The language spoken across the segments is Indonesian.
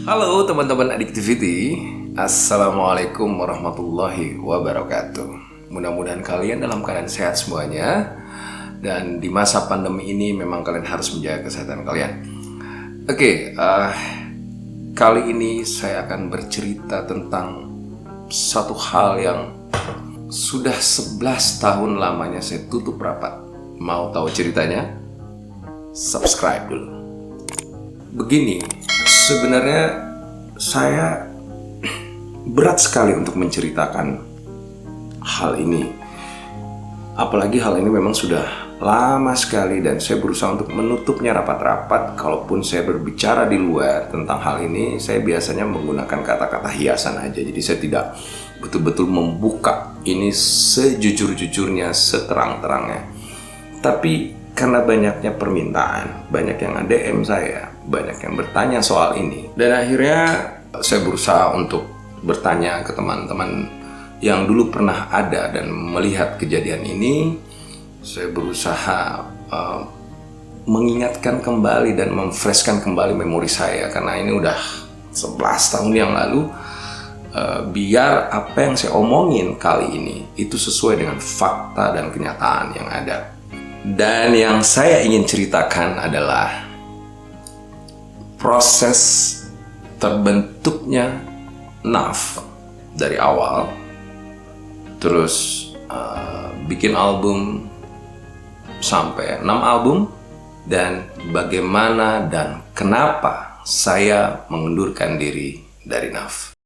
Halo teman-teman Addictivity. Assalamualaikum warahmatullahi wabarakatuh. Mudah-mudahan kalian dalam keadaan sehat semuanya. Dan di masa pandemi ini memang kalian harus menjaga kesehatan kalian. Kali ini saya akan bercerita tentang satu hal yang sudah 11 tahun lamanya saya tutup rapat. Mau tahu ceritanya? Subscribe dulu. Begini, sebenarnya saya berat sekali untuk menceritakan hal ini. Apalagi hal ini memang sudah lama sekali dan saya berusaha untuk menutupnya rapat-rapat. Kalaupun saya berbicara di luar tentang hal ini, saya biasanya menggunakan kata-kata hiasan aja. Jadi saya tidak betul-betul membuka ini sejujur-jujurnya, seterang-terangnya. Tapi karena banyaknya permintaan, banyak yang DM saya, banyak yang bertanya soal ini. Dan akhirnya saya berusaha untuk bertanya ke teman-teman yang dulu pernah ada dan melihat kejadian ini. Saya berusaha mengingatkan kembali dan memfreshkan kembali memori saya. Karena ini udah 11 tahun yang lalu. Biar apa yang saya omongin kali ini itu sesuai dengan fakta dan kenyataan yang ada. Dan yang saya ingin ceritakan adalah proses terbentuknya NAF dari awal, terus bikin album sampai 6 album, dan bagaimana dan kenapa saya mengundurkan diri dari NAF.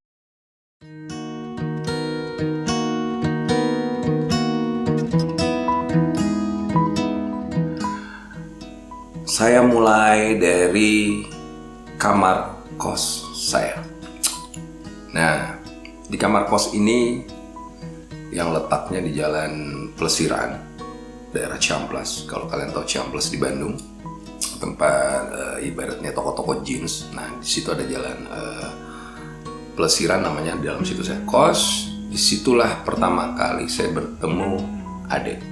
Saya mulai dari kamar kos saya. Nah, di kamar kos ini yang letaknya di Jalan Plesiran, daerah Ciamplas. Kalau kalian tahu Ciamplas di Bandung, tempat ibaratnya toko-toko jeans. Nah, di situ ada Jalan Plesiran namanya. Di dalam situ saya kos. Disitulah pertama kali saya bertemu Ade.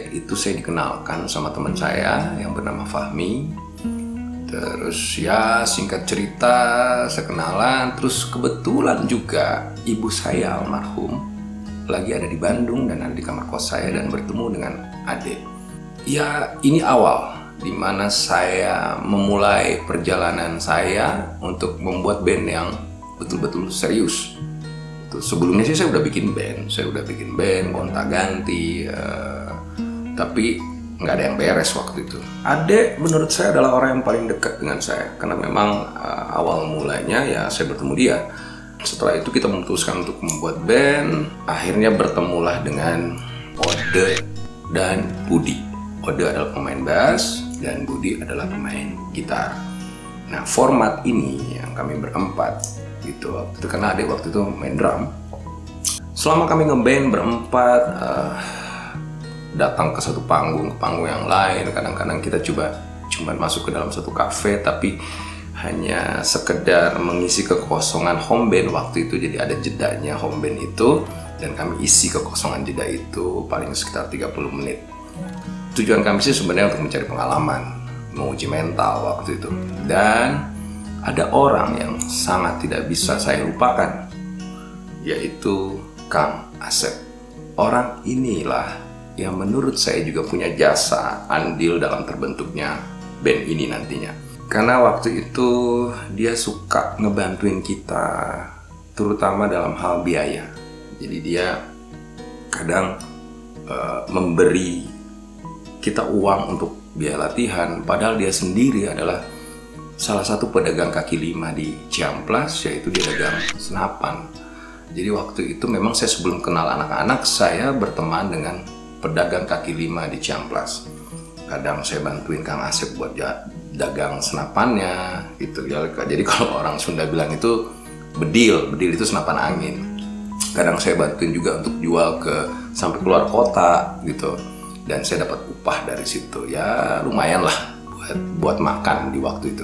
Itu saya dikenalkan sama teman saya yang bernama Fahmi. Terus ya singkat cerita saya kenalan. Terus kebetulan juga ibu saya almarhum lagi ada di Bandung dan ada di kamar kos saya dan bertemu dengan Ade. Ya ini awal dimana saya memulai perjalanan saya untuk membuat band yang betul-betul serius. Sebelumnya sih saya udah bikin band, gonta-ganti, tapi nggak ada yang beres waktu itu. Ade menurut saya adalah orang yang paling dekat dengan saya, karena memang awal mulanya ya saya bertemu dia. Setelah itu kita memutuskan untuk membuat band, akhirnya bertemulah dengan Ode dan Budi. Ode adalah pemain bass dan Budi adalah pemain gitar. Nah, format ini yang kami berempat gitu waktu itu, karena Ade waktu itu main drum. Selama kami ngeband berempat, datang ke satu panggung, ke panggung yang lain. Kadang-kadang kita cuma masuk ke dalam satu kafe, tapi hanya sekedar mengisi kekosongan home band waktu itu. Jadi ada jedanya home band itu, dan kami isi kekosongan jeda itu paling sekitar 30 menit. Tujuan kami sih sebenarnya untuk mencari pengalaman, menguji mental waktu itu. Dan ada orang yang sangat tidak bisa saya lupakan, yaitu Kang Asep. Orang inilah yang menurut saya juga punya jasa andil dalam terbentuknya band ini nantinya. Karena waktu itu dia suka ngebantuin kita, terutama dalam hal biaya. Jadi dia kadang memberi kita uang untuk biaya latihan, padahal dia sendiri adalah salah satu pedagang kaki lima di Ciamplas, yaitu dia dagang senapan. Jadi waktu itu memang saya sebelum kenal anak-anak, saya berteman dengan pedagang kaki lima di Ciamplas. Kadang saya bantuin Kang Asep buat dagang senapannya gitu ya. Jadi kalau orang Sunda bilang itu bedil itu senapan angin. Kadang saya bantuin juga untuk jual sampai keluar kota gitu. Dan saya dapat upah dari situ. Ya lumayan lah buat makan di waktu itu.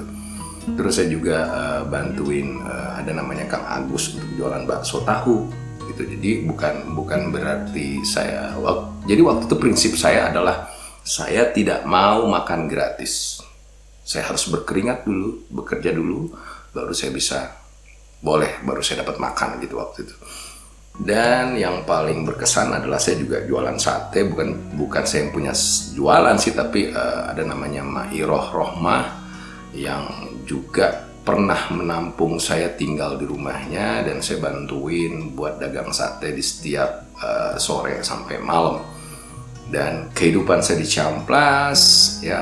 Terus saya juga bantuin ada namanya Kang Agus untuk jualan bakso tahu gitu. Jadi bukan berarti saya jadi waktu itu prinsip saya adalah saya tidak mau makan gratis. Saya harus berkeringat dulu, bekerja dulu, baru saya baru saya dapat makan gitu waktu itu. Dan yang paling berkesan adalah saya juga jualan sate, bukan saya yang punya jualan sih, tapi ada namanya Mairoh Rohmah yang juga pernah menampung saya tinggal di rumahnya, dan saya bantuin buat dagang sate di setiap sore sampai malam. Dan kehidupan saya di Ciamplas ya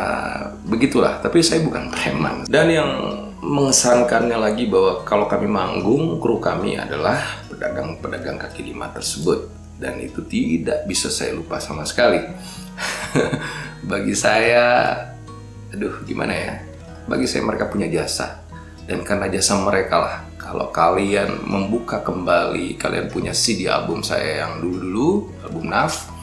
begitulah, tapi saya bukan preman. Dan yang mengesankannya lagi bahwa kalau kami manggung, kru kami adalah pedagang-pedagang kaki lima tersebut, dan itu tidak bisa saya lupa sama sekali. Bagi saya, gimana ya, bagi saya mereka punya jasa, dan karena jasa mereka lah kalau kalian membuka kembali, kalian punya CD album saya yang dulu-dulu, album Naf.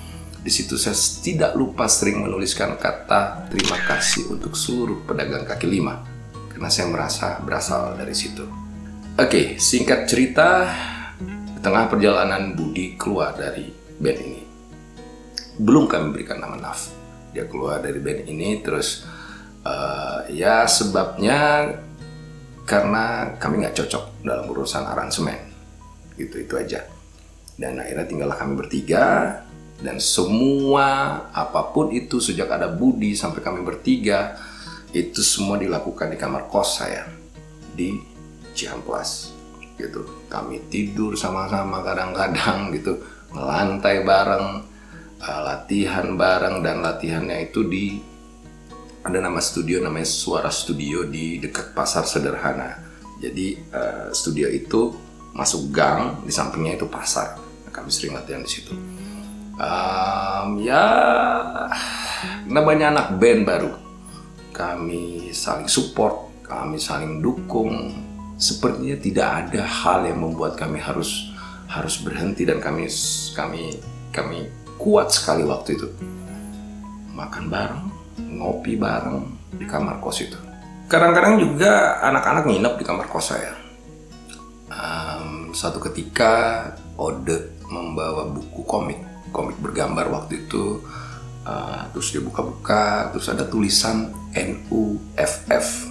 Di situ saya tidak lupa sering menuliskan kata terima kasih untuk seluruh pedagang kaki lima, karena saya merasa berasal dari situ. Oke, singkat cerita, di tengah perjalanan Budi keluar dari band ini. Belum kami berikan nama Naf. Dia keluar dari band ini, terus ya sebabnya karena kami nggak cocok dalam urusan aransemen. Itu aja. Dan akhirnya tinggallah kami bertiga. Dan semua apapun itu, sejak ada Budi sampai kami bertiga, itu semua dilakukan di kamar kos saya di Ciamplas gitu. Kami tidur sama-sama kadang-kadang gitu, ngelantai bareng, latihan bareng, dan latihannya itu ada nama studio namanya Suara Studio di dekat Pasar Sederhana. Jadi studio itu masuk gang, di sampingnya itu pasar. Nah, kami sering latihan di situ. Namanya anak band baru, kami saling support, kami saling dukung. Sepertinya tidak ada hal yang membuat kami harus berhenti, dan kami kuat sekali waktu itu. Makan bareng, ngopi bareng di kamar kos itu. Kadang-kadang juga anak-anak nginep di kamar kos saya. Satu ketika Ode membawa buku komik bergambar waktu itu, terus dia buka-buka, terus ada tulisan NUFF,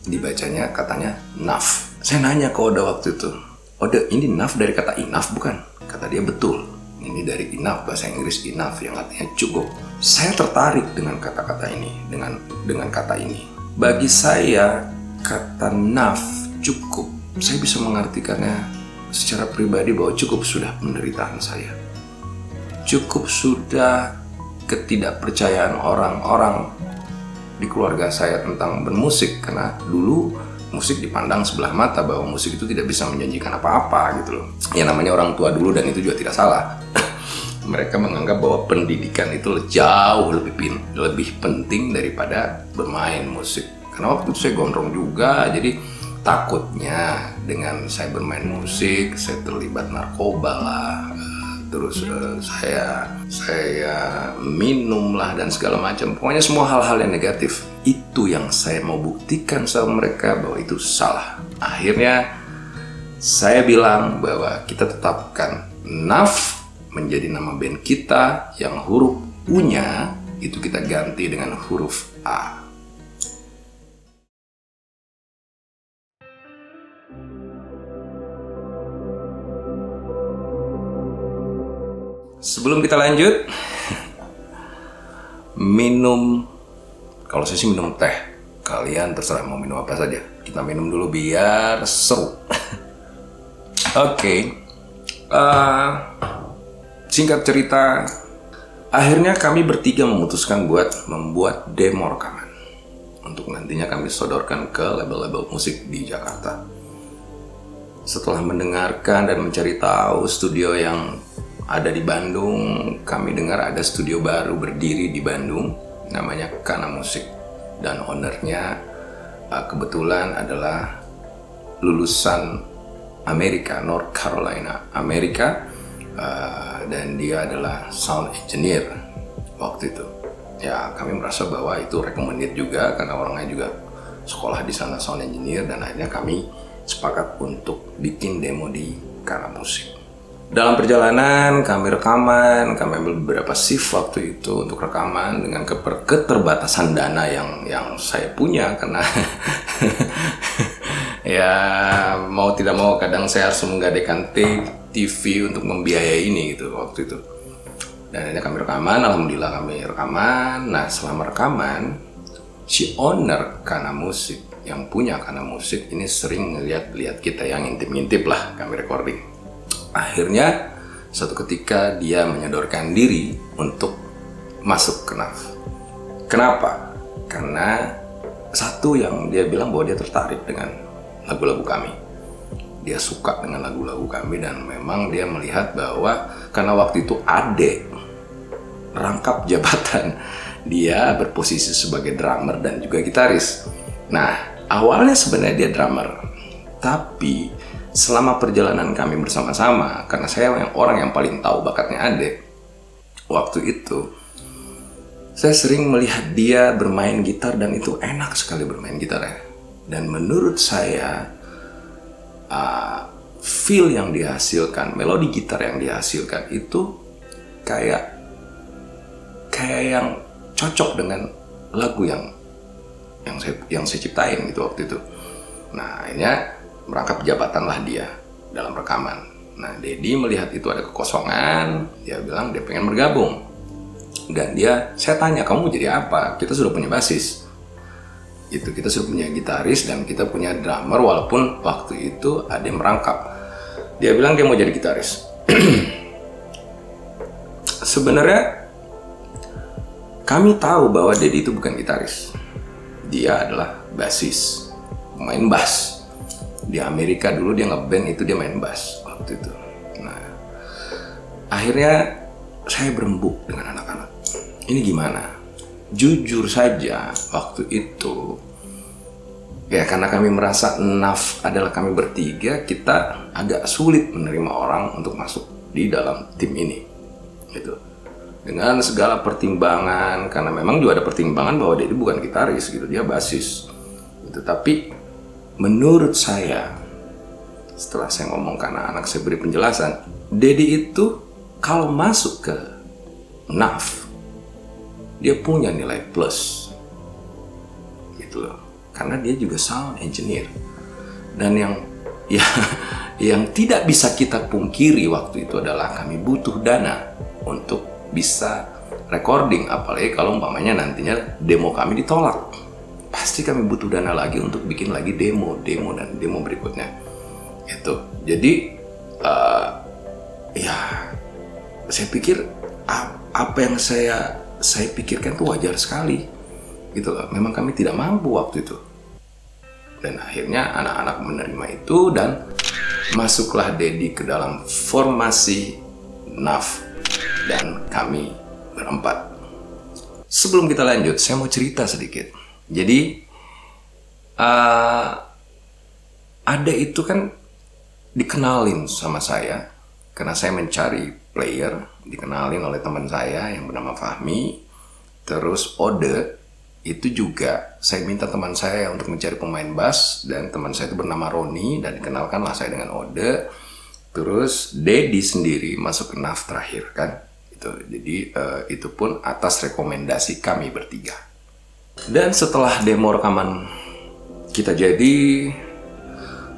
dibacanya katanya Naf. Saya nanya ke Ode waktu itu, Ode, ini Naf dari kata enough bukan? Kata dia, betul, ini dari enough, bahasa Inggris enough yang artinya cukup. Saya tertarik dengan kata-kata ini, dengan kata ini. Bagi saya kata Naf, cukup, saya bisa mengartikannya secara pribadi bahwa cukup sudah penderitaan saya. Cukup sudah ketidakpercayaan orang-orang di keluarga saya tentang bermusik, karena dulu musik dipandang sebelah mata, bahwa musik itu tidak bisa menjanjikan apa-apa gitu loh. Ya namanya orang tua dulu, dan itu juga tidak salah. Mereka menganggap bahwa pendidikan itu jauh lebih penting daripada bermain musik. Karena waktu itu saya gondrong juga, jadi takutnya dengan saya bermain musik, saya terlibat narkoba lah. Terus saya minum lah dan segala macam. Pokoknya semua hal-hal yang negatif. Itu yang saya mau buktikan sama mereka bahwa itu salah. Akhirnya saya bilang bahwa kita tetapkan Naf menjadi nama band kita, yang huruf U-nya itu kita ganti dengan huruf A. Sebelum kita lanjut, kalau saya sih minum teh. Kalian terserah mau minum apa saja. Kita minum dulu biar seru. Oke. Singkat cerita, akhirnya kami bertiga memutuskan buat membuat demo rekaman untuk nantinya kami sodorkan ke label-label musik di Jakarta. Setelah mendengarkan dan mencari tahu studio yang ada di Bandung, kami dengar ada studio baru berdiri di Bandung, namanya Kana Musik, dan ownernya kebetulan adalah lulusan Amerika, North Carolina, Amerika, dan dia adalah sound engineer waktu itu. Ya, kami merasa bahwa itu recommended juga karena orangnya juga sekolah di sana sound engineer, dan akhirnya kami sepakat untuk bikin demo di Kana Musik. Dalam perjalanan kami rekaman, kami ambil beberapa shift waktu itu untuk rekaman dengan keterbatasan dana yang saya punya karena ya mau tidak mau kadang saya harus menggadaikan TV untuk membiayai ini gitu waktu itu. Dan akhirnya kami rekaman, alhamdulillah kami rekaman. Nah selama rekaman, si owner Kana Musik yang punya Kana Musik ini sering ngeliat kita yang ngintip-ngintip lah kami recording. Akhirnya suatu ketika dia menyodorkan diri untuk masuk ke NAF. Kenapa? Karena satu yang dia bilang bahwa dia tertarik dengan lagu-lagu kami. Dia suka dengan lagu-lagu kami dan memang dia melihat bahwa karena waktu itu Ade rangkap jabatan, dia berposisi sebagai drummer dan juga gitaris. Nah, awalnya sebenarnya dia drummer, tapi selama perjalanan kami bersama-sama, karena saya orang yang paling tahu bakatnya Ade, waktu itu saya sering melihat dia bermain gitar dan itu enak sekali bermain gitarnya. Dan menurut saya feel yang dihasilkan, melodi gitar yang dihasilkan itu kayak yang cocok dengan lagu yang saya ciptain gitu waktu itu. Nah akhirnya merangkap jabatanlah dia dalam rekaman. Nah Dedi melihat itu ada kekosongan, dia bilang dia pengen bergabung. Dan saya tanya, kamu jadi apa? Kita sudah punya basis. Kita sudah punya gitaris dan kita punya drummer, walaupun waktu itu ada yang merangkap. Dia bilang dia mau jadi gitaris. Sebenarnya kami tahu bahwa Dedi itu bukan gitaris. Dia adalah basis, pemain bass. Di Amerika dulu dia ngeband itu dia main bass waktu itu. Nah, akhirnya saya berembuk dengan anak-anak. Ini gimana? Jujur saja waktu itu ya karena kami merasa NAF adalah kami bertiga, kita agak sulit menerima orang untuk masuk di dalam tim ini gitu. Dengan segala pertimbangan, karena memang juga ada pertimbangan bahwa dia bukan gitaris gitu, dia basis gitu. Tapi menurut saya setelah saya ngomong karena anak saya beri penjelasan, Dedi itu kalau masuk ke NAF dia punya nilai plus gitu loh, karena dia juga sound engineer. Dan yang tidak bisa kita pungkiri waktu itu adalah kami butuh dana untuk bisa recording, apalagi kalau umpamanya nantinya demo kami ditolak, pasti kami butuh dana lagi untuk bikin lagi demo dan demo berikutnya itu. Jadi ya saya pikir apa yang saya pikirkan itu wajar sekali gitu loh. Memang kami tidak mampu waktu itu. Dan akhirnya anak-anak menerima itu dan masuklah Dedi ke dalam formasi NAF dan kami berempat. Sebelum kita lanjut, saya mau cerita sedikit. Jadi Ade itu kan dikenalin sama saya karena saya mencari player, dikenalin oleh teman saya yang bernama Fahmi. Terus Ode itu juga saya minta teman saya untuk mencari pemain bass, dan teman saya itu bernama Roni dan dikenalkanlah saya dengan Ode. Terus Dedi sendiri masuk ke NAF terakhir kan itu. Jadi itu pun atas rekomendasi kami bertiga. Dan setelah demo rekaman kita jadi,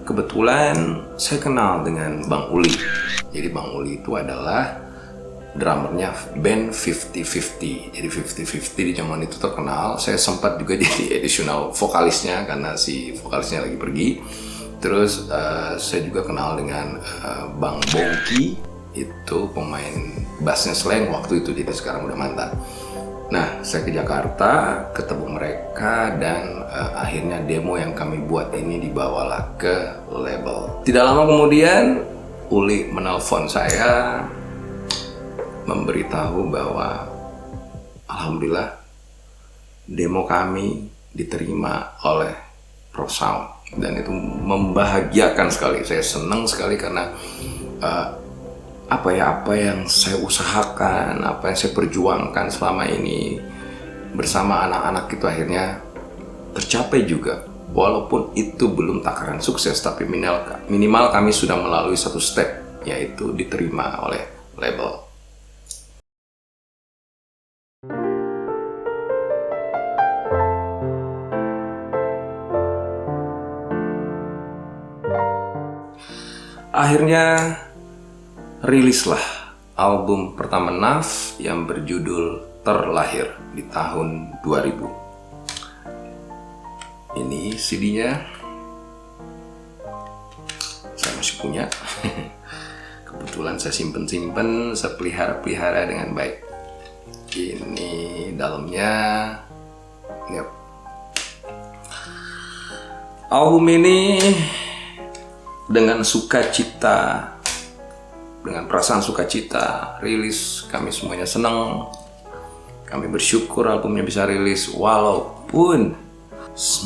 kebetulan saya kenal dengan Bang Uli. Jadi Bang Uli itu adalah drummernya band 50-50. Jadi 50-50 di zaman itu terkenal. Saya sempat juga jadi additional vokalisnya karena si vokalisnya lagi pergi. Terus saya juga kenal dengan Bang Bongki, itu pemain bassnya Slang waktu itu, jadi sekarang udah mantan. Nah, saya ke Jakarta, ketemu mereka, dan akhirnya demo yang kami buat ini dibawalah ke label. Tidak lama kemudian, Uli menelpon saya, memberitahu bahwa alhamdulillah demo kami diterima oleh Pro Sound. Dan itu membahagiakan sekali. Saya senang sekali karena apa yang saya usahakan, apa yang saya perjuangkan selama ini bersama anak-anak itu akhirnya tercapai juga. Walaupun itu belum takaran sukses, tapi minimal kami sudah melalui satu step yaitu diterima oleh label. Akhirnya rilislah album pertama Naf yang berjudul Terlahir di tahun 2000. Ini CD-nya saya masih punya. Kebetulan saya simpen-simpen, saya pelihara dengan baik. Ini dalamnya. Yep. Album ini dengan sukacita, dengan perasaan sukacita rilis. Kami semuanya senang. Kami bersyukur albumnya bisa rilis, walaupun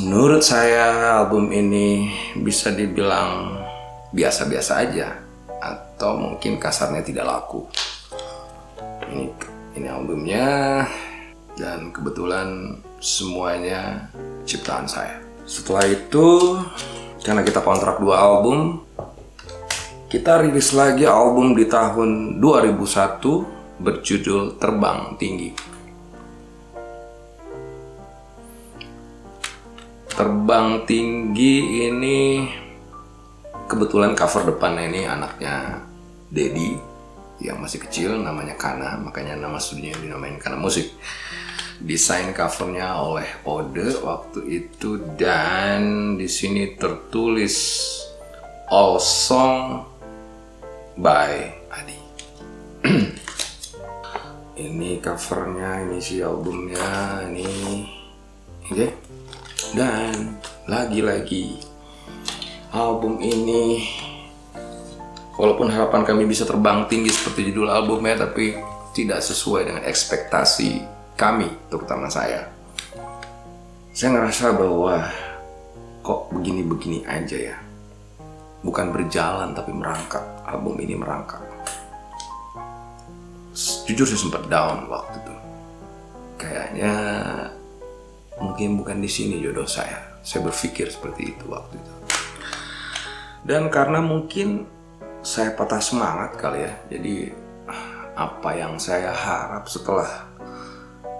menurut saya album ini bisa dibilang biasa-biasa aja, atau mungkin kasarnya tidak laku. Ini albumnya, dan kebetulan semuanya ciptaan saya. Setelah itu, karena kita kontrak 2 album, kita rilis lagi album di tahun 2001 berjudul Terbang Tinggi. Terbang Tinggi ini kebetulan cover depannya ini anaknya Dedi yang masih kecil, namanya Kana, makanya nama studionya dinamain Kana Musik. Desain covernya oleh Ode waktu itu, dan di sini tertulis All Song by Adi. Ini covernya, ini si albumnya, ini oke. Dan lagi-lagi album ini, walaupun harapan kami bisa terbang tinggi seperti judul albumnya, tapi tidak sesuai dengan ekspektasi kami, terutama saya. Saya ngerasa bahwa kok begini-begini aja ya, bukan berjalan tapi merangkak. Album ini merangkak. Jujur saya sempat down waktu itu. Kayaknya mungkin bukan di sini jodoh saya. Saya berpikir seperti itu waktu itu. Dan karena mungkin saya patah semangat kali ya, jadi apa yang saya harap setelah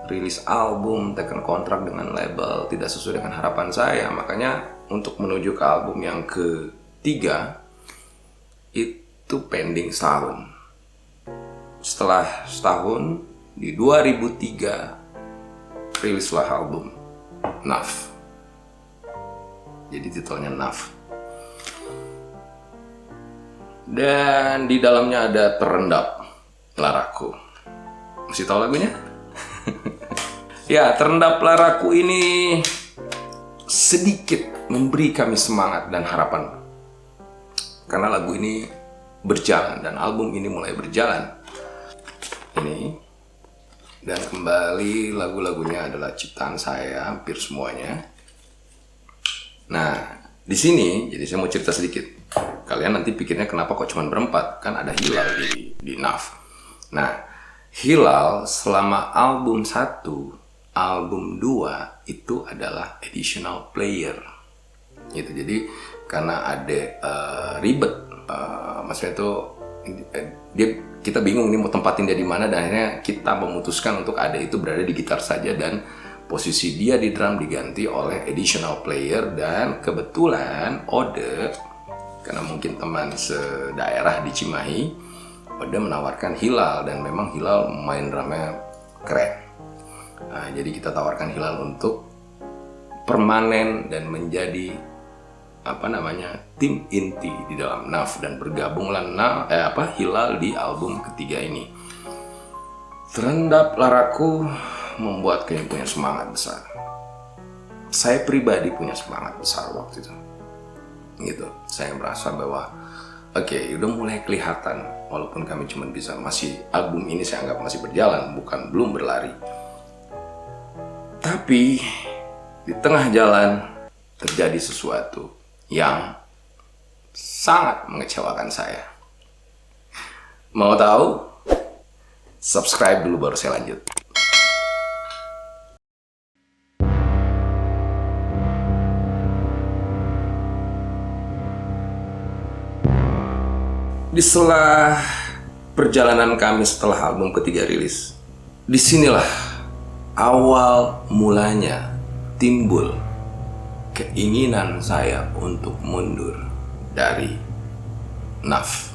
rilis album, teken kontrak dengan label tidak sesuai dengan harapan saya, makanya untuk menuju ke album yang ketiga itu pending setahun. Setelah setahun, di 2003 rilislah album Naf. Jadi titelnya Naf. Dan di dalamnya ada Terendap Laraku. Masih tahu lagunya? Ya, Terendap Laraku ini sedikit memberi kami semangat dan harapan. Karena lagu ini berjalan dan album ini mulai berjalan. Ini. Dan kembali lagu-lagunya adalah ciptaan saya, hampir semuanya. Nah, di sini, jadi saya mau cerita sedikit. Kalian nanti pikirnya kenapa kok cuma berempat? Kan ada Hilal di Naf. Nah, Hilal selama album 1, album 2 itu adalah additional player. Gitu. Jadi karena ada ribet, maksudnya itu kita bingung nih mau tempatin dia di mana, dan akhirnya kita memutuskan untuk ada itu berada di gitar saja, dan posisi dia di drum diganti oleh additional player. Dan kebetulan Ode, karena mungkin teman sedaerah di Cimahi, Ode menawarkan Hilal, dan memang Hilal main drumnya keren. Nah, jadi kita tawarkan Hilal untuk permanen dan menjadi tim inti di dalam Naf, dan bergabunglah Hilal di album ketiga ini. Terendap Laraku membuat kalian punya semangat besar. Saya pribadi punya semangat besar waktu itu. Gitu. Saya merasa bahwa udah mulai kelihatan, walaupun kami cuma bisa album ini saya anggap masih berjalan, belum berlari. Tapi di tengah jalan terjadi sesuatu yang sangat mengecewakan saya. Mau tahu? Subscribe dulu baru saya lanjut. Di sela perjalanan kami setelah album ketiga rilis, disinilah awal mulanya timbul keinginan saya untuk mundur dari NAF.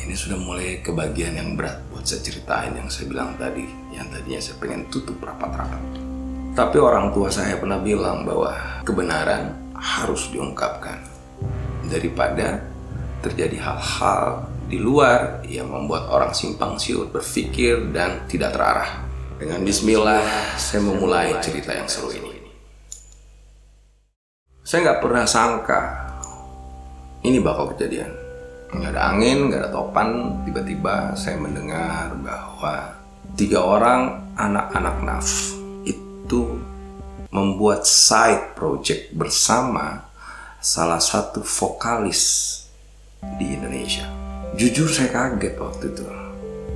Ini sudah mulai ke bagian yang berat buat saya ceritain yang saya bilang tadi, yang tadinya saya pengen tutup rapat-rapat. Tapi orang tua saya pernah bilang bahwa kebenaran harus diungkapkan daripada terjadi hal-hal di luar yang membuat orang simpang siur berpikir dan tidak terarah. Dengan bismillah, saya memulai cerita yang seru ini. Saya nggak pernah sangka ini bakal kejadian. Nggak ada angin, nggak ada topan, tiba-tiba saya mendengar bahwa 3 orang anak-anak NAF itu membuat side project bersama salah satu vokalis di Indonesia. Jujur saya kaget waktu itu.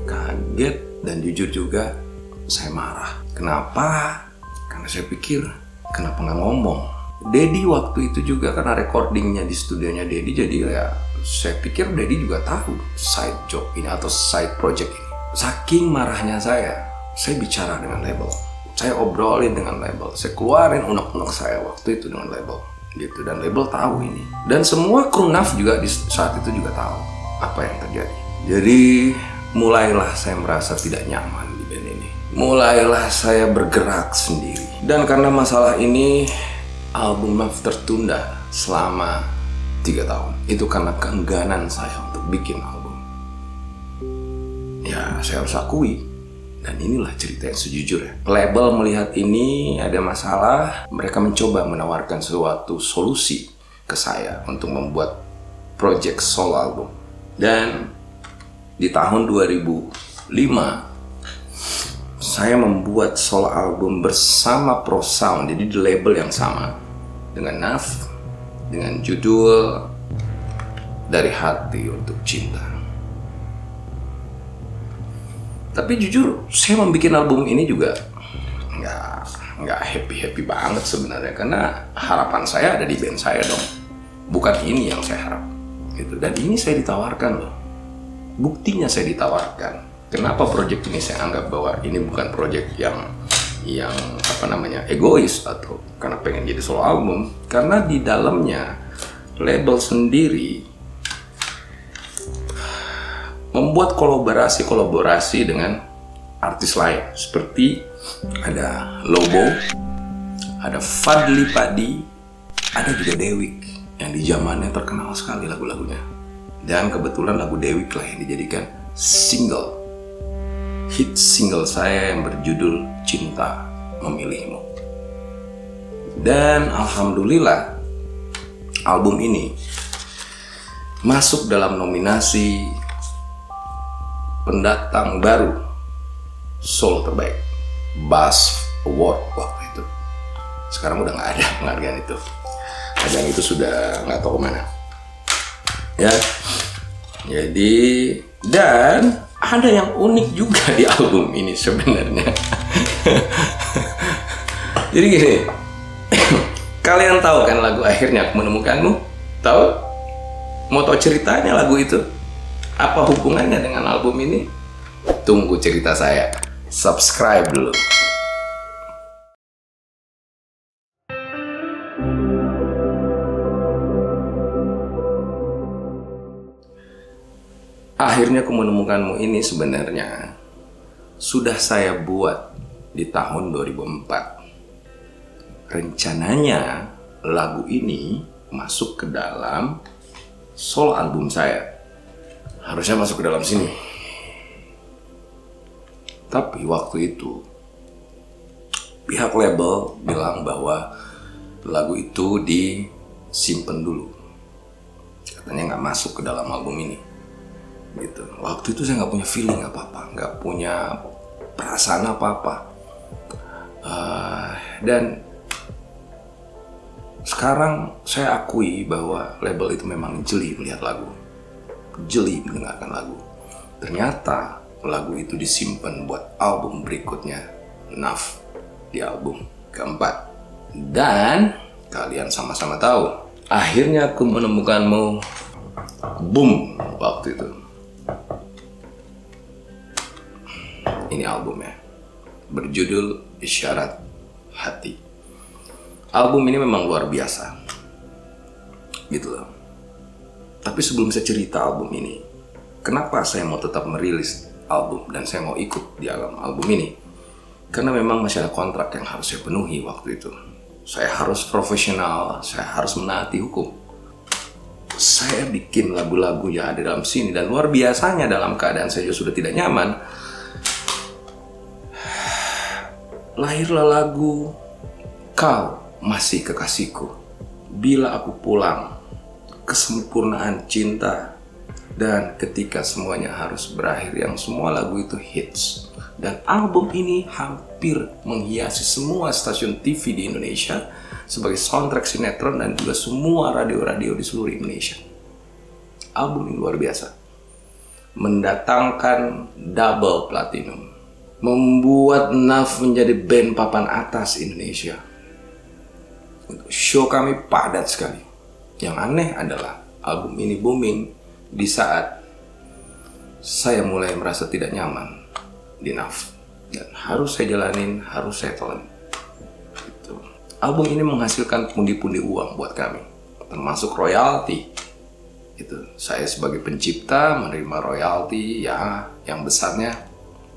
Kaget dan jujur juga saya marah. Kenapa? Karena saya pikir, kenapa nggak ngomong? Dedi waktu itu juga karena recordingnya di studionya Dedi, jadi ya saya pikir Dedi juga tahu side job ini atau side project ini. Saking marahnya saya bicara dengan label. Saya obrolin dengan label. Saya keluarin unek-unek saya waktu itu dengan label. Gitu, dan label tahu ini, dan semua kru NAF juga di saat itu juga tahu apa yang terjadi. Jadi mulailah saya merasa tidak nyaman di band ini, mulailah saya bergerak sendiri, dan karena masalah ini album NAF tertunda selama 3 tahun. Itu karena keengganan saya untuk bikin album. Ya saya harus akui. Dan inilah cerita yang sejujurnya. Label melihat ini ada masalah, mereka mencoba menawarkan suatu solusi ke saya untuk membuat project solo album. Dan di tahun 2005, saya membuat solo album bersama Pro Sound, jadi di label yang sama dengan NAF, dengan judul Dari Hati Untuk Cinta. Tapi jujur, saya membuat album ini juga nggak happy banget sebenarnya, karena harapan saya ada di band saya dong, bukan ini yang saya harap. Gitu. Dan ini saya ditawarkan loh, buktinya saya ditawarkan. Kenapa project ini saya anggap bahwa ini bukan project yang egois atau karena pengen jadi solo album? Karena di dalamnya label sendiri membuat kolaborasi dengan artis lain, seperti ada Lobo, ada Fadly Padi, ada juga Dewiq yang di zamannya terkenal sekali lagu-lagunya. Dan kebetulan lagu Dewiq lah yang dijadikan hit single saya yang berjudul Cinta Memilihmu. Dan alhamdulillah album ini masuk dalam nominasi pendatang baru solo terbaik Bass Award waktu itu. Sekarang udah nggak ada penghargaan itu. Ajang itu sudah nggak tahu kemana. Ya, jadi dan ada yang unik juga di album ini sebenarnya. Jadi gini, kalian tahu kan lagu Akhirnya Aku Menemukanmu? Tahu? Mau tahu ceritanya lagu itu? Apa hubungannya dengan album ini? Tunggu cerita saya. Subscribe dulu. Akhirnya Aku Menemukanmu ini sebenarnya sudah saya buat di tahun 2004. Rencananya lagu ini masuk ke dalam solo album saya. Harusnya masuk ke dalam sini. Tapi waktu itu pihak label bilang bahwa lagu itu disimpan dulu. Katanya nggak masuk ke dalam album ini. Gitu. Waktu itu saya nggak punya feeling apa-apa, nggak punya perasaan apa-apa. Dan sekarang saya akui bahwa label itu memang jeli melihat lagu. Jeli mendengarkan lagu. Ternyata lagu itu disimpan buat album berikutnya, NAF, di album keempat. Dan kalian sama-sama tahu, Akhirnya Aku Menemukanmu boom waktu itu. Ini albumnya, berjudul Isyarat Hati. Album ini memang luar biasa, gitu loh. Tapi sebelum saya cerita album ini, kenapa saya mau tetap merilis album dan saya mau ikut di dalam album ini? Karena memang masih ada kontrak yang harus saya penuhi waktu itu. Saya harus profesional, saya harus menaati hukum. Saya bikin lagu-lagu yang ada dalam sini, dan luar biasanya dalam keadaan saya sudah tidak nyaman, lahirlah lagu Kau Masih Kekasihku, Bila Aku Pulang, Kesempurnaan Cinta, dan Ketika Semuanya Harus Berakhir, yang semua lagu itu hits. Dan album ini hampir menghiasi semua stasiun TV di Indonesia sebagai soundtrack sinetron dan juga semua radio-radio di seluruh Indonesia. Album ini luar biasa, mendatangkan double platinum, membuat NAF menjadi band papan atas Indonesia. Show kami padat sekali. Yang aneh adalah album ini booming di saat saya mulai merasa tidak nyaman di NAF, dan harus saya jalanin, harus saya telan. Gitu. Album ini menghasilkan pundi-pundi uang buat kami, termasuk royalti. Itu saya sebagai pencipta menerima royalti ya yang besarnya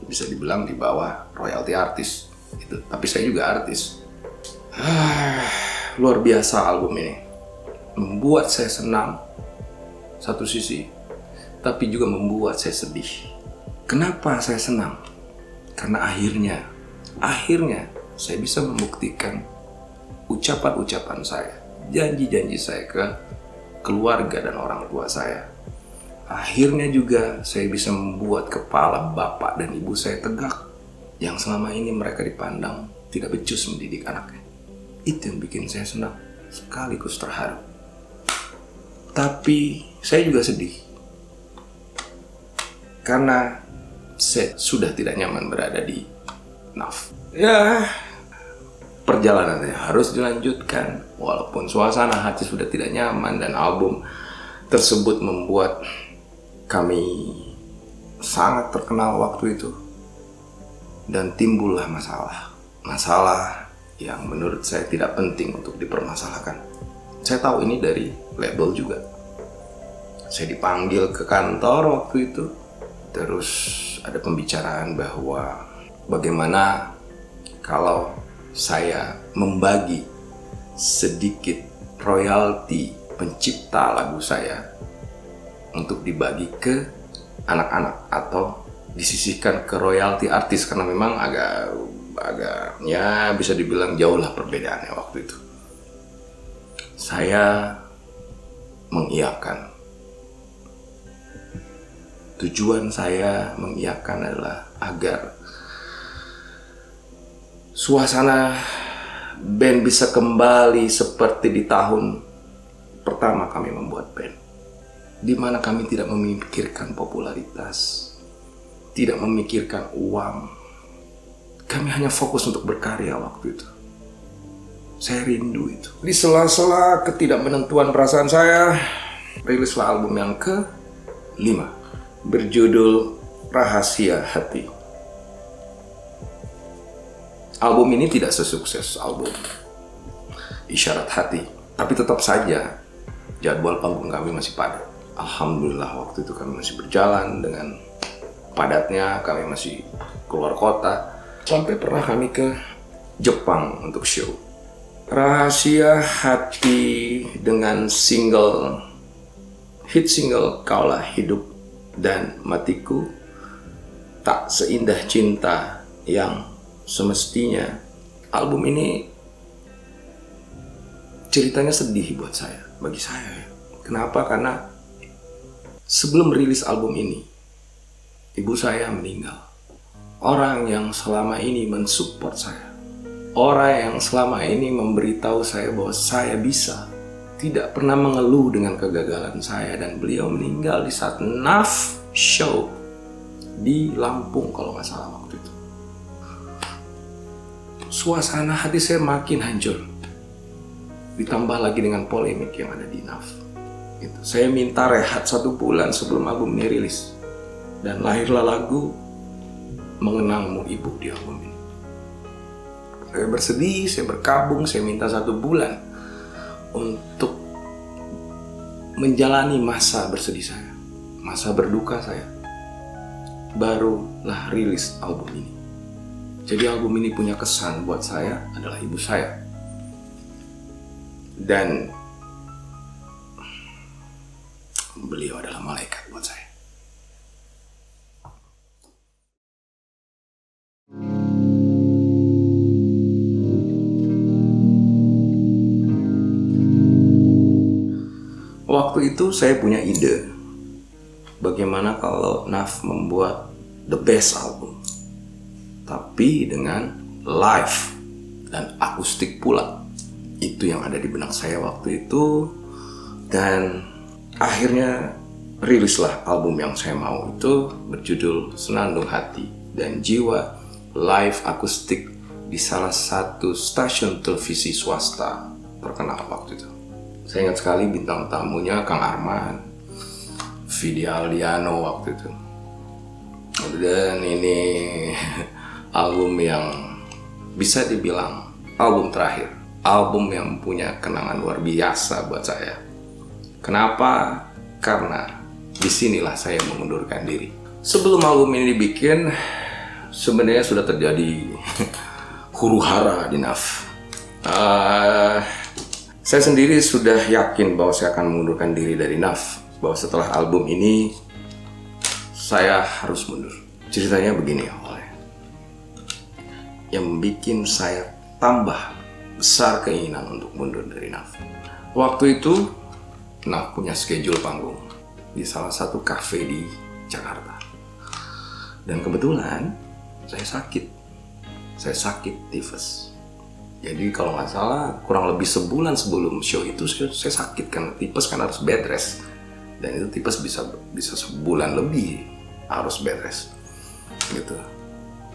bisa dibilang di bawah royalti artis. Itu. Tapi saya juga artis. Luar biasa album ini, membuat saya senang satu sisi, tapi juga membuat saya sedih. Kenapa saya senang? Karena akhirnya saya bisa membuktikan ucapan-ucapan saya, janji-janji saya ke keluarga dan orang tua saya. Akhirnya juga saya bisa membuat kepala bapak dan ibu saya tegak, yang selama ini mereka dipandang tidak becus mendidik anaknya. Itu yang bikin saya senang, sekaligus terharu. Tapi saya juga sedih, karena saya sudah tidak nyaman berada di NAF. Ya, perjalanannya harus dilanjutkan, walaupun suasana hati sudah tidak nyaman, dan album tersebut membuat kami sangat terkenal waktu itu. Dan timbullah masalah yang menurut saya tidak penting untuk dipermasalahkan. Saya tahu ini dari label juga. Saya dipanggil ke kantor waktu itu, terus ada pembicaraan bahwa bagaimana kalau saya membagi sedikit royalti pencipta lagu saya untuk dibagi ke anak-anak atau disisihkan ke royalti artis, karena memang agaknya bisa dibilang jauh lah perbedaannya waktu itu. Saya mengiyakan. Tujuan saya mengiyakan adalah agar suasana band bisa kembali seperti di tahun pertama kami membuat band, di mana kami tidak memikirkan popularitas, tidak memikirkan uang. Kami hanya fokus untuk berkarya waktu itu. Saya rindu itu. Di sela-sela ketidakmenentuan perasaan saya, rilislah album yang ke-5, berjudul Rahasia Hati. Album ini tidak sesukses album Isyarat Hati, tapi tetap saja jadwal panggung kami masih padat. Alhamdulillah waktu itu kami masih berjalan dengan padatnya, kami masih keluar kota. Sampai pernah kami ke Jepang untuk show. Rahasia Hati dengan hit single Kaulah Hidup dan Matiku, Tak Seindah Cinta Yang Semestinya. Album ini ceritanya sedih buat saya, bagi saya. Kenapa? Karena sebelum rilis album ini, ibu saya meninggal. Orang yang selama ini mensupport saya, orang yang selama ini memberitahu saya bahwa saya bisa, tidak pernah mengeluh dengan kegagalan saya, dan beliau meninggal di saat NAF show di Lampung kalau nggak salah waktu itu. Suasana hati saya makin hancur, ditambah lagi dengan polemik yang ada di NAF. Gitu. Saya minta rehat 1 bulan sebelum album ini rilis. Dan lahirlah lagu Mengenangmu Ibu di album ini. Saya bersedih, saya berkabung, saya minta 1 bulan untuk menjalani masa bersedih saya, masa berduka saya. Barulah rilis album ini. Jadi album ini punya kesan buat saya adalah ibu saya. Dan beliau adalah malaikat buat saya. Waktu itu saya punya ide, bagaimana kalau Naf membuat the best album, tapi dengan live dan akustik pula. Itu yang ada di benak saya waktu itu. Dan akhirnya rilislah album yang saya mau itu, berjudul Senandung Hati dan Jiwa, live akustik di salah satu stasiun televisi swasta terkenal waktu itu. Saya ingat sekali bintang tamunya Kang Arman, Vidi Aldiano waktu itu. Dan ini album yang bisa dibilang album terakhir, album yang punya kenangan luar biasa buat saya. Kenapa? Karena disinilah saya mengundurkan diri. Sebelum album ini dibikin, sebenarnya sudah terjadi huru-hara di Naf. Saya sendiri sudah yakin bahwa saya akan mengundurkan diri dari Naf, bahwa setelah album ini saya harus mundur. Ceritanya begini awalnya. Yang membuat saya tambah besar keinginan untuk mundur dari Naf. Waktu itu Naf punya schedule panggung di salah satu kafe di Jakarta. Dan kebetulan saya sakit tifus. Jadi kalau nggak salah kurang lebih sebulan sebelum show itu saya sakit, karena tipes kan harus bed rest. Dan itu tipes bisa sebulan lebih harus bed rest gitu.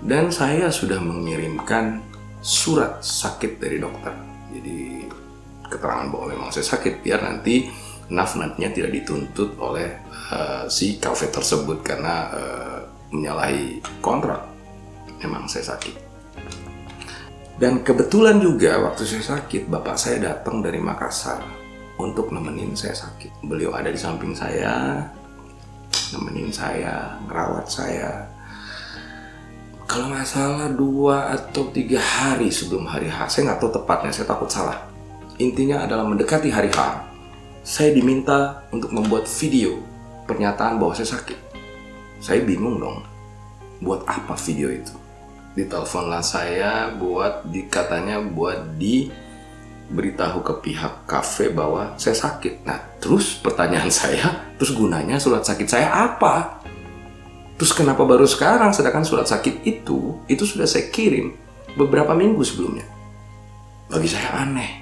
Dan saya sudah mengirimkan surat sakit dari dokter. Jadi keterangan bahwa memang saya sakit, biar nanti Naf nantinya tidak dituntut oleh si kafe tersebut karena menyalahi kontrak. Memang saya sakit. Dan kebetulan juga waktu saya sakit, bapak saya datang dari Makassar untuk nemenin saya sakit. Beliau ada di samping saya, nemenin saya, ngerawat saya. Kalau nggak salah 2 atau 3 hari sebelum hari H, saya nggak tahu tepatnya, saya takut salah. Intinya adalah mendekati hari H, saya diminta untuk membuat video pernyataan bahwa saya sakit. Saya bingung dong, buat apa video itu? Diteleponlah saya katanya buat diberitahu ke pihak kafe bahwa saya sakit. Nah, terus pertanyaan saya, terus gunanya surat sakit saya apa? Terus kenapa baru sekarang, sedangkan surat sakit itu sudah saya kirim beberapa minggu sebelumnya? Bagi saya aneh.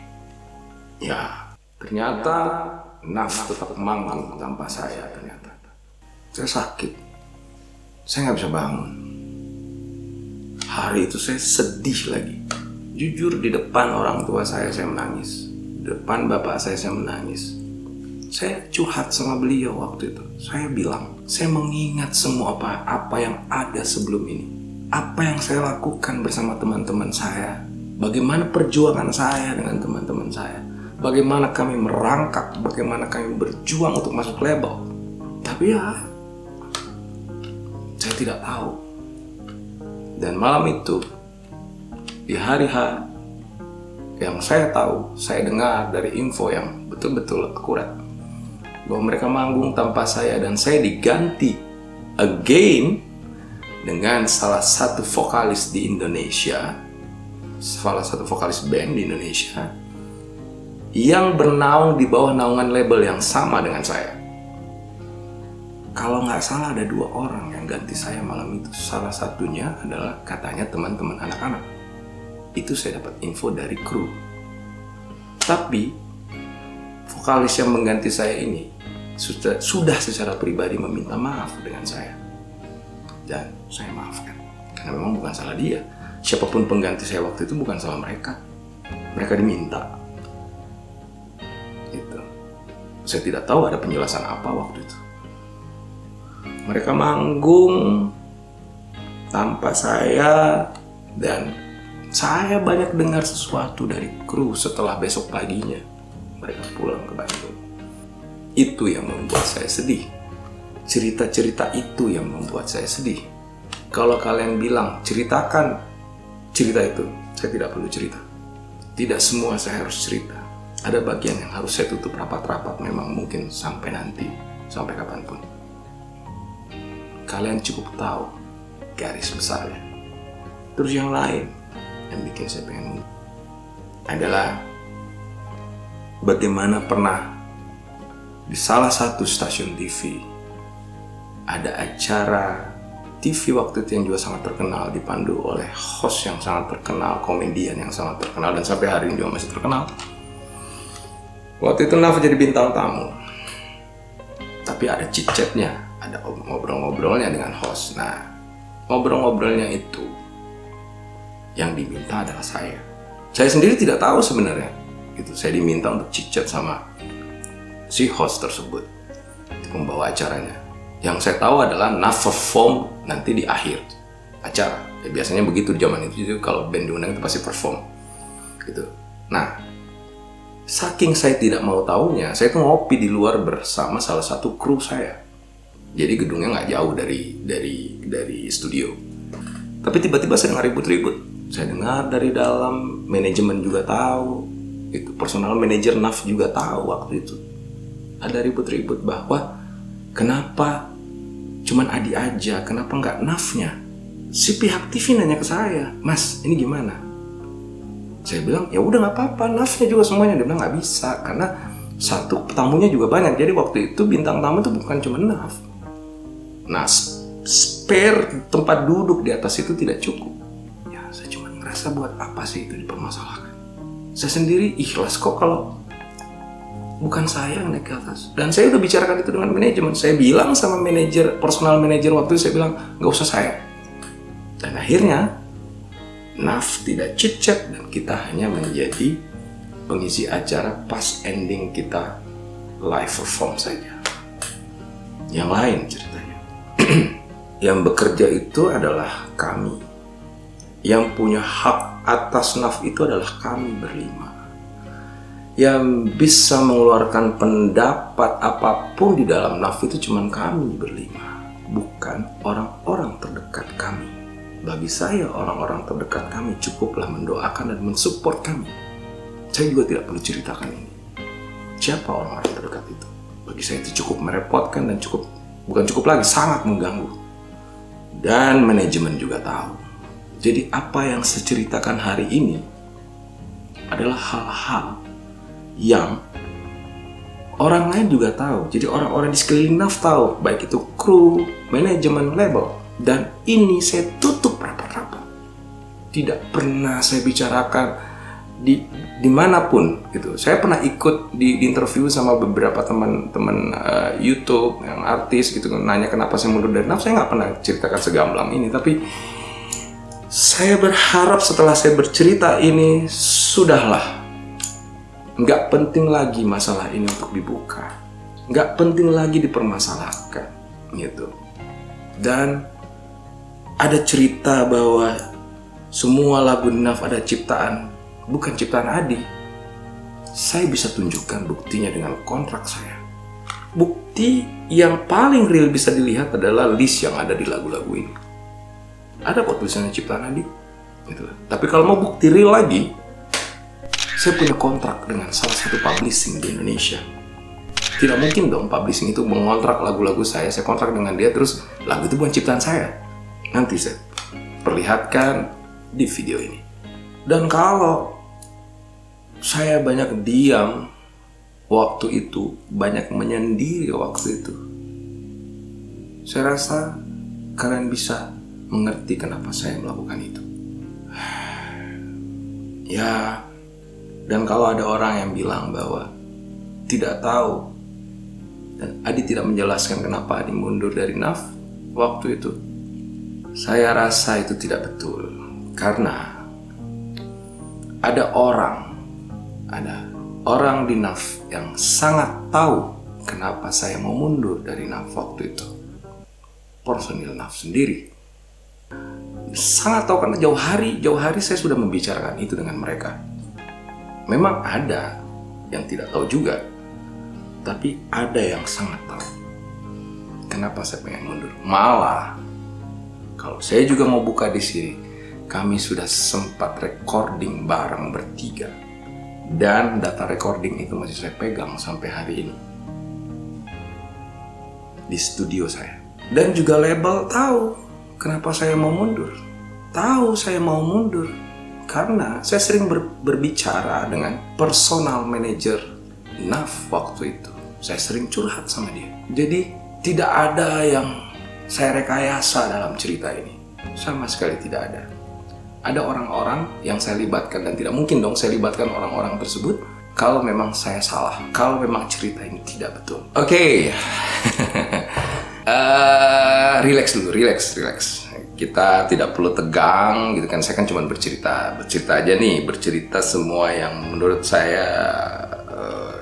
Ya, ternyata Naf tetap manggung tanpa saya ternyata. Saya sakit. Saya nggak bisa bangun. Hari itu saya sedih lagi. Jujur, di depan orang tua saya menangis. Di depan bapak saya menangis. Saya curhat sama beliau waktu itu. Saya bilang, saya mengingat semua apa yang ada sebelum ini. Apa yang saya lakukan bersama teman-teman saya. Bagaimana perjuangan saya dengan teman-teman saya. Bagaimana kami merangkak, bagaimana kami berjuang untuk masuk label. Tapi ya, saya tidak tahu. Dan malam itu, di hari H, yang saya tahu, saya dengar dari info yang betul-betul akurat, bahwa mereka manggung tanpa saya, dan saya diganti again dengan salah satu vokalis di Indonesia, salah satu vokalis band di Indonesia, yang bernaung di bawah naungan label yang sama dengan saya. Kalau nggak salah ada 2 orang yang ganti saya malam itu. Salah satunya adalah katanya teman-teman anak-anak. Itu saya dapat info dari kru. Tapi vokalis yang mengganti saya ini sudah secara pribadi meminta maaf dengan saya. Dan saya maafkan. Karena memang bukan salah dia. Siapapun pengganti saya waktu itu bukan salah mereka. Mereka diminta. Gitu. Saya tidak tahu ada penjelasan apa waktu itu. Mereka manggung tanpa saya, dan saya banyak dengar sesuatu dari kru setelah besok paginya mereka pulang ke Bandung. Itu yang membuat saya sedih. Cerita-cerita itu yang membuat saya sedih. Kalau kalian bilang ceritakan cerita itu, saya tidak perlu cerita. Tidak semua saya harus cerita. Ada bagian yang harus saya tutup rapat-rapat, memang mungkin sampai nanti, sampai kapanpun. Kalian cukup tahu garis besarnya. Terus yang lain yang bikin saya pengen adalah bagaimana pernah di salah satu stasiun TV ada acara TV waktu itu yang juga sangat terkenal, dipandu oleh host yang sangat terkenal, komedian yang sangat terkenal, dan sampai hari ini juga masih terkenal. Waktu itu Naf jadi bintang tamu, tapi ada chit-chatnya, ada ngobrol-ngobrolnya dengan host. Nah, ngobrol-ngobrolnya itu yang diminta adalah saya. Saya sendiri tidak tahu sebenarnya. Gitu. Saya diminta untuk chit-chat sama si host tersebut, pembawa acaranya. Yang saya tahu adalah Naf perform nanti di akhir acara. Ya, biasanya begitu di zaman itu, kalau band diundang itu pasti perform. Gitu. Nah, saking saya tidak mau tahunya, saya tuh ngopi di luar bersama salah satu kru saya. Jadi gedungnya nggak jauh dari studio. Tapi tiba-tiba saya dengar ribut-ribut. Saya dengar dari dalam, manajemen juga tahu, itu personal manager Naf juga tahu waktu itu. Ada ribut-ribut bahwa kenapa cuman Adi aja, kenapa nggak Nafnya? Si pihak TV nanya ke saya, Mas, ini gimana? Saya bilang, ya udah nggak apa-apa, Nafnya juga semuanya. Dia bilang nggak bisa, karena satu, tamunya juga banyak. Jadi waktu itu bintang tamu itu bukan cuma Naf. Nah, spare tempat duduk di atas itu tidak cukup. Saya cuma ngerasa buat apa sih itu dipermasalahkan. Saya sendiri ikhlas kok kalau bukan saya yang naik ke atas. Dan saya udah bicarakan itu dengan manajemen. Saya bilang sama manajer, personal manager waktu itu, saya bilang nggak usah saya. Dan akhirnya Naf tidak chit-chat dan kita hanya menjadi pengisi acara pas ending kita live perform saja. Yang lain ceritanya. Yang bekerja itu adalah kami. Yang punya hak atas Naf itu adalah kami berlima. Yang bisa mengeluarkan pendapat apapun di dalam Naf itu cuma kami berlima, bukan orang-orang terdekat kami. Bagi saya, orang-orang terdekat kami cukuplah mendoakan dan mensupport kami. Saya juga tidak perlu ceritakan ini. Siapa orang-orang terdekat itu? Bagi saya itu cukup merepotkan dan bukan cukup lagi, sangat mengganggu. Dan manajemen juga tahu. Jadi apa yang saya ceritakan hari ini adalah hal-hal yang orang lain juga tahu. Jadi orang-orang di sekeliling Naf tahu, baik itu kru, manajemen, label. Dan ini saya tutup rapat-rapat. Tidak pernah saya bicarakan dimanapun gitu. Saya pernah ikut di interview sama beberapa teman-teman YouTube yang artis gitu, nanya kenapa saya mundur dari Naf. Saya nggak pernah ceritakan segamblang ini, tapi saya berharap setelah saya bercerita ini, sudahlah. Nggak penting lagi masalah ini untuk dibuka. Nggak penting lagi dipermasalahkan. Gitu. Dan ada cerita bahwa semua lagu Naf ada ciptaan, bukan ciptaan Adi. Saya bisa tunjukkan buktinya dengan kontrak saya. Bukti yang paling real bisa dilihat adalah list yang ada di lagu-lagu ini. Ada kok tulisannya ciptaan Adi. Gitu. Tapi kalau mau bukti real lagi, saya punya kontrak dengan salah satu publishing di Indonesia. Tidak mungkin dong publishing itu mengontrak lagu-lagu saya kontrak dengan dia, terus lagu itu bukan ciptaan saya. Nanti saya perlihatkan di video ini. Dan kalau saya banyak diam waktu itu, banyak menyendiri waktu itu, saya rasa kalian bisa mengerti kenapa saya melakukan itu. Ya, dan kalau ada orang yang bilang bahwa tidak tahu dan Adi tidak menjelaskan kenapa Adi mundur dari Naf waktu itu, saya rasa itu tidak betul. Karena ada orang di Naf yang sangat tahu kenapa saya mau mundur dari NAF waktu itu. Personil NAF sendiri sangat tahu, karena jauh hari saya sudah membicarakan itu dengan mereka. Memang ada yang tidak tahu juga, tapi ada yang sangat tahu kenapa saya pengen mundur. Malah kalau saya juga mau buka di sini, kami sudah sempat recording bareng bertiga, dan data recording itu masih saya pegang sampai hari ini di studio saya. Dan juga label tahu kenapa saya mau mundur. Tahu saya mau mundur karena saya sering berbicara dengan personal manager NAF waktu itu. Saya sering curhat sama dia. Jadi tidak ada yang saya rekayasa dalam cerita ini. Sama sekali tidak ada. Ada orang-orang yang saya libatkan, dan tidak mungkin dong saya libatkan orang-orang tersebut kalau memang saya salah, kalau memang cerita ini tidak betul. Oke. Relax dulu, relax. Kita tidak perlu tegang gitu kan. Saya kan cuma bercerita aja nih, bercerita semua yang menurut saya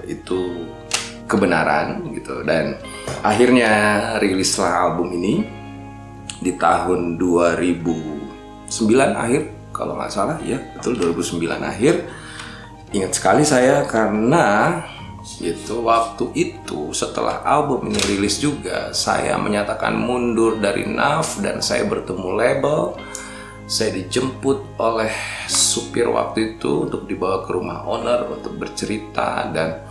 itu kebenaran gitu. Dan akhirnya rilislah album ini di tahun 2009 akhir, kalau nggak salah ya, betul 2009 akhir. Ingat sekali saya karena itu waktu itu setelah album ini rilis juga, saya menyatakan mundur dari NAF dan saya bertemu label. Saya dijemput oleh supir waktu itu untuk dibawa ke rumah owner untuk bercerita, dan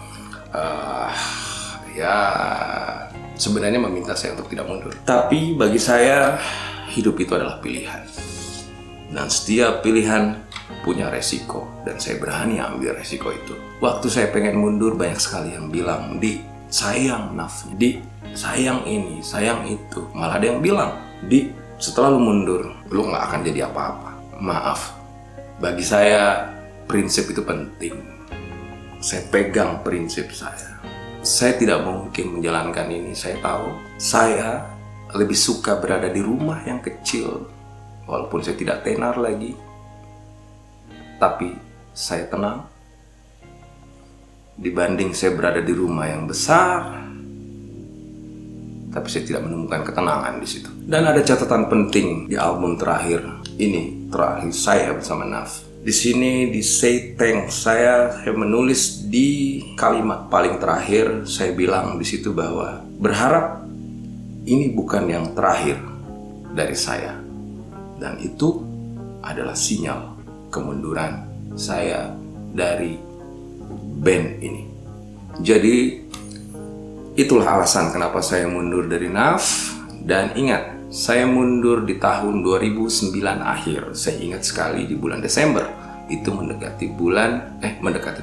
ya sebenarnya meminta saya untuk tidak mundur. Tapi bagi saya hidup itu adalah pilihan, dan setiap pilihan punya resiko, dan saya berani ambil resiko itu. Waktu saya pengen mundur, banyak sekali yang bilang, "Di, sayang NAF, Di, sayang ini, sayang itu." Malah ada yang bilang, "Di, setelah lu mundur, lu gak akan jadi apa-apa." Maaf, bagi saya prinsip itu penting. Saya pegang prinsip saya. Saya tidak mungkin menjalankan ini. Saya tahu saya lebih suka berada di rumah yang kecil, walaupun saya tidak tenar lagi, tapi saya tenang, dibanding saya berada di rumah yang besar tapi saya tidak menemukan ketenangan di situ. Dan ada catatan penting di album terakhir ini, terakhir saya bersama NAF. Di sini di Say Thanks saya menulis di kalimat paling terakhir, saya bilang di situ bahwa berharap ini bukan yang terakhir dari saya, dan itu adalah sinyal kemunduran saya dari band ini. Jadi itulah alasan kenapa saya mundur dari NAF. Dan ingat, saya mundur di tahun 2009 akhir. Saya ingat sekali di bulan Desember, itu mendekati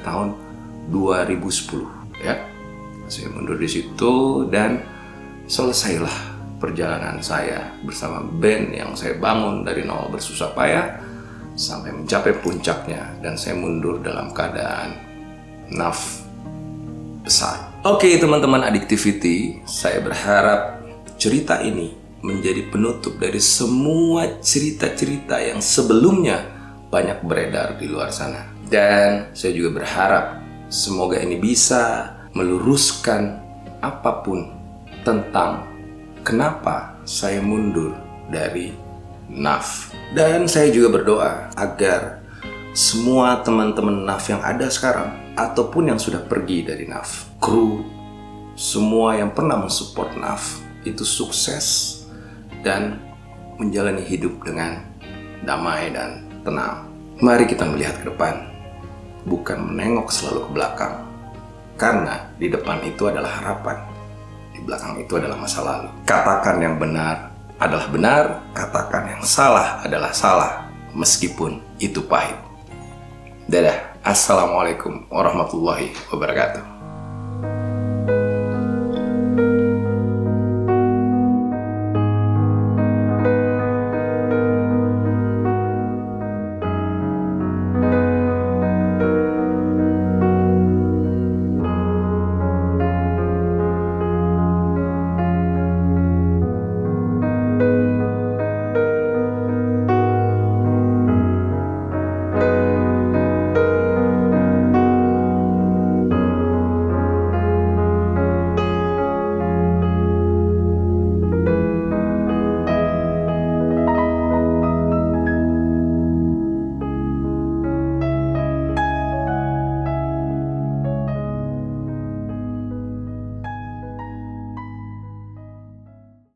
tahun 2010 ya. Saya mundur di situ dan selesailah perjalanan saya bersama band yang saya bangun dari nol bersusah payah sampai mencapai puncaknya, dan saya mundur dalam keadaan NAF besar. Oke teman-teman Addictivity, saya berharap cerita ini menjadi penutup dari semua cerita-cerita yang sebelumnya banyak beredar di luar sana. Dan saya juga berharap semoga ini bisa meluruskan apapun tentang kenapa saya mundur dari NAF. Dan saya juga berdoa agar semua teman-teman NAF yang ada sekarang ataupun yang sudah pergi dari NAF, kru, semua yang pernah mensupport NAF itu sukses dan menjalani hidup dengan damai dan tenang. Mari kita melihat ke depan, bukan menengok selalu ke belakang, karena di depan itu adalah harapan, di belakang itu adalah masa lalu. Katakan yang benar adalah benar, katakan yang salah adalah salah, meskipun itu pahit. Dadah, assalamualaikum warahmatullahi wabarakatuh.